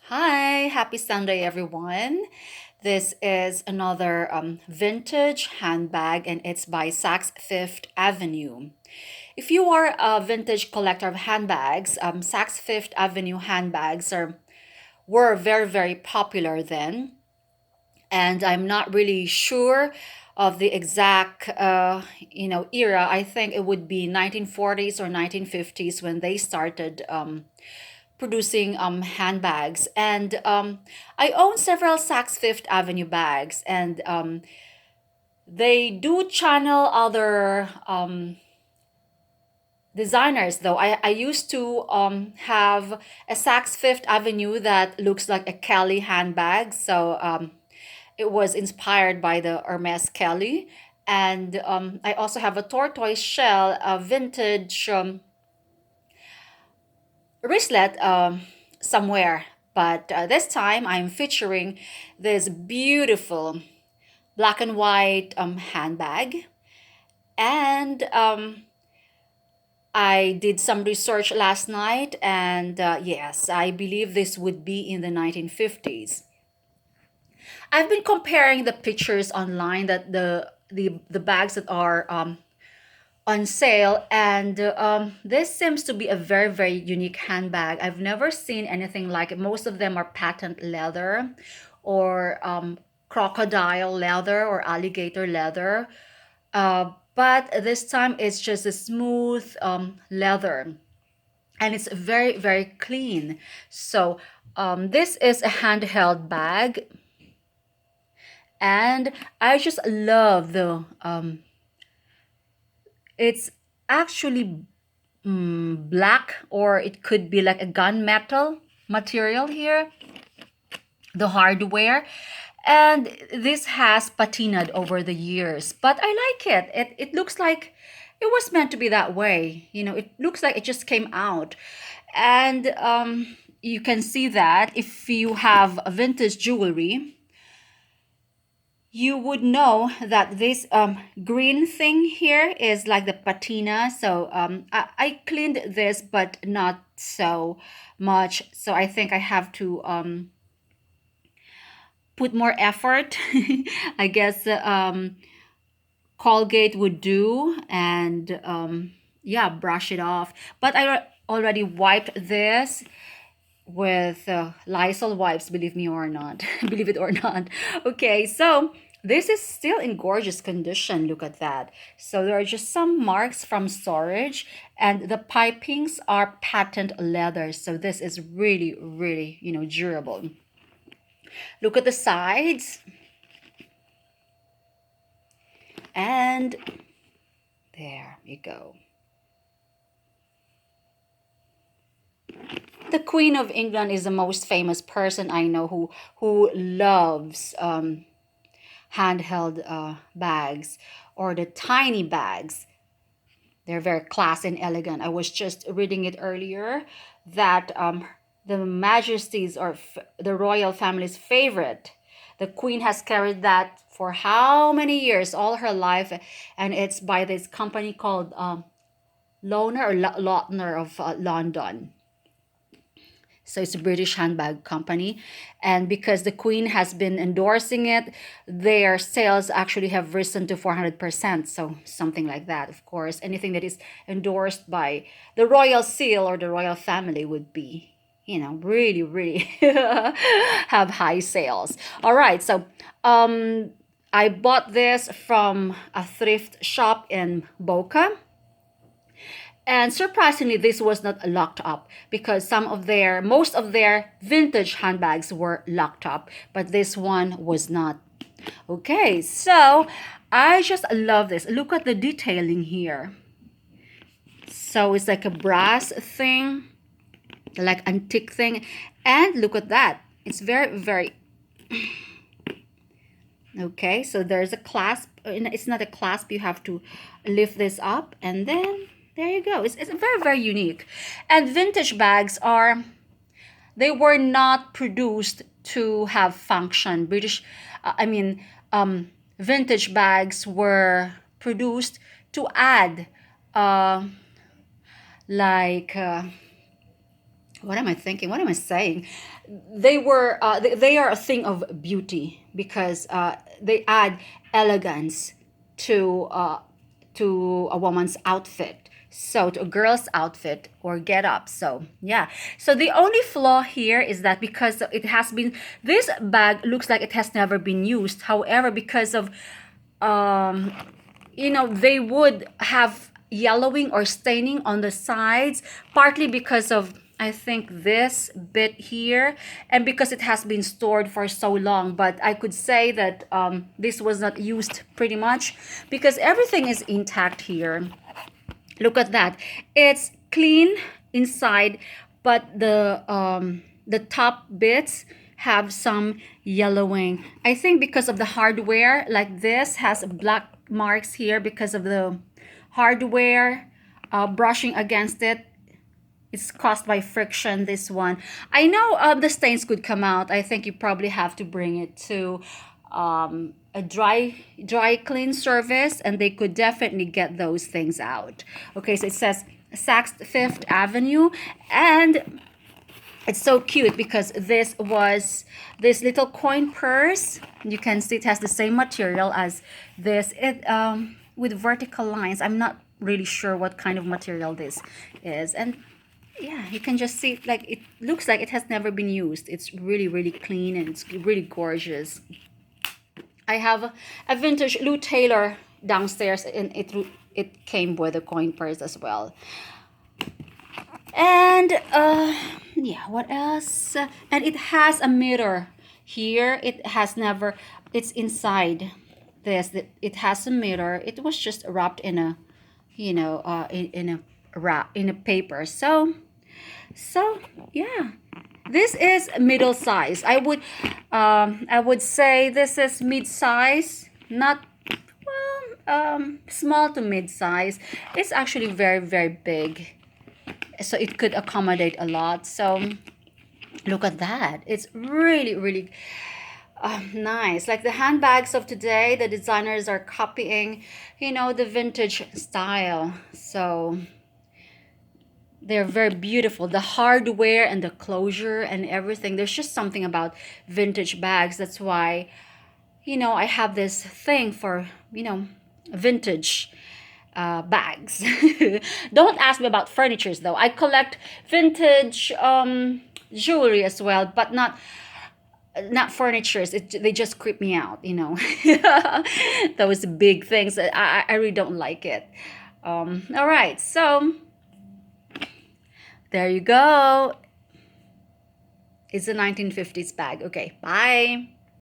Hi, happy Sunday, everyone. This is another vintage handbag, and it's by Saks Fifth Avenue. If you are a vintage collector of handbags, Saks Fifth Avenue handbags were very, very popular then, and I'm not really sure of the exact era. I think it would be 1940s or 1950s when they started producing handbags. And I own several Saks Fifth Avenue bags, and they do channel other designers. Though I used to have a Saks Fifth Avenue that looks like a Kelly handbag. So it was inspired by the Hermes Kelly. And I also have a tortoise shell, a vintage wristlet somewhere. But this time I'm featuring this beautiful black and white handbag. And I did some research last night, and yes, I believe this would be in the 1950s. I've been comparing the pictures online that the bags that are on sale, and this seems to be a very very unique handbag. I've never seen anything like it. Most of them are patent leather or crocodile leather or alligator leather, but this time it's just a smooth leather, and it's very very clean. So this is a handheld bag, and I just love the it's actually black, or it could be like a gunmetal material here, the hardware. And this has patinaed over the years, but I like it. It looks like it was meant to be that way. It looks like it just came out. And you can see that if you have a vintage jewelry, you would know that this green thing here is like the patina. So I cleaned this, but not so much. So I think I have to put more effort. I guess Colgate would do, and yeah, brush it off. But I already wiped this with Lysol wipes, believe me or not. Believe it or not. Okay, so this is still in gorgeous condition. Look at that. So there are just some marks from storage, and the pipings are patent leather. So this is really, really, durable. Look at the sides, and there you go. The Queen of England is the most famous person I know who loves handheld bags, or the tiny bags. They're very classy and elegant. I was just reading it earlier that the Majesty's, or the royal family's favorite, the Queen has carried that for how many years, all her life, and it's by this company called Loner or Lautner of London. So it's a British handbag company. And because the Queen has been endorsing it, their sales actually have risen to 400%. So something like that, of course. Anything that is endorsed by the royal seal or the royal family would be, really, really have high sales. All right. So I bought this from a thrift shop in Boca. And surprisingly, this was not locked up, because most of their vintage handbags were locked up, but this one was not. Okay, so I just love this. Look at the detailing here. So it's like a brass thing, like antique thing. And look at that. It's very, very okay. So there's a clasp. It's not a clasp. You have to lift this up, and then there you go. It's very, very unique. And vintage bags they were not produced to have function. I mean, vintage bags were produced to add, uh, like, What am I thinking? What am I saying? They are a thing of beauty because they add elegance to uh, to a woman's outfit. So to a girl's outfit or get up. So yeah. So the only flaw here is that because it has been, this bag looks like it has never been used. However, because of um they would have yellowing or staining on the sides, partly because of, I think, this bit here, and because it has been stored for so long. But I could say that this was not used pretty much because everything is intact here. Look at that. It's clean inside, but the top bits have some yellowing. I think because of the hardware, like this has black marks here because of the hardware brushing against it. It's caused by friction, this one. I know the stains could come out. I think you probably have to bring it to a dry clean service, and they could definitely get those things out. Okay, so it says Saks Fifth Avenue, and it's so cute because this was this little coin purse. You can see it has the same material as this. It with vertical lines. I'm not really sure what kind of material this is, and yeah, you can just see, like, it looks like it has never been used. It's really, really clean, and it's really gorgeous. I have a vintage Lou Taylor downstairs, and it came with a coin purse as well. And yeah, what else? And it has a mirror here. It has never, it's inside this. It has a mirror. It was just wrapped in a, in a wrap, in a paper. So yeah, this is middle size. I would say this is mid size, not, small to mid size. It's actually very, very big, so it could accommodate a lot. So look at that. It's really, really nice. Like the handbags of today, the designers are copying, the vintage style. So they're very beautiful. The hardware and the closure and everything. There's just something about vintage bags. That's why, I have this thing for, vintage bags. Don't ask me about furnitures though. I collect vintage jewelry as well, but not furnitures. They just creep me out, Those big things. I really don't like it. All right, so there you go. It's a 1950s bag. Okay, bye.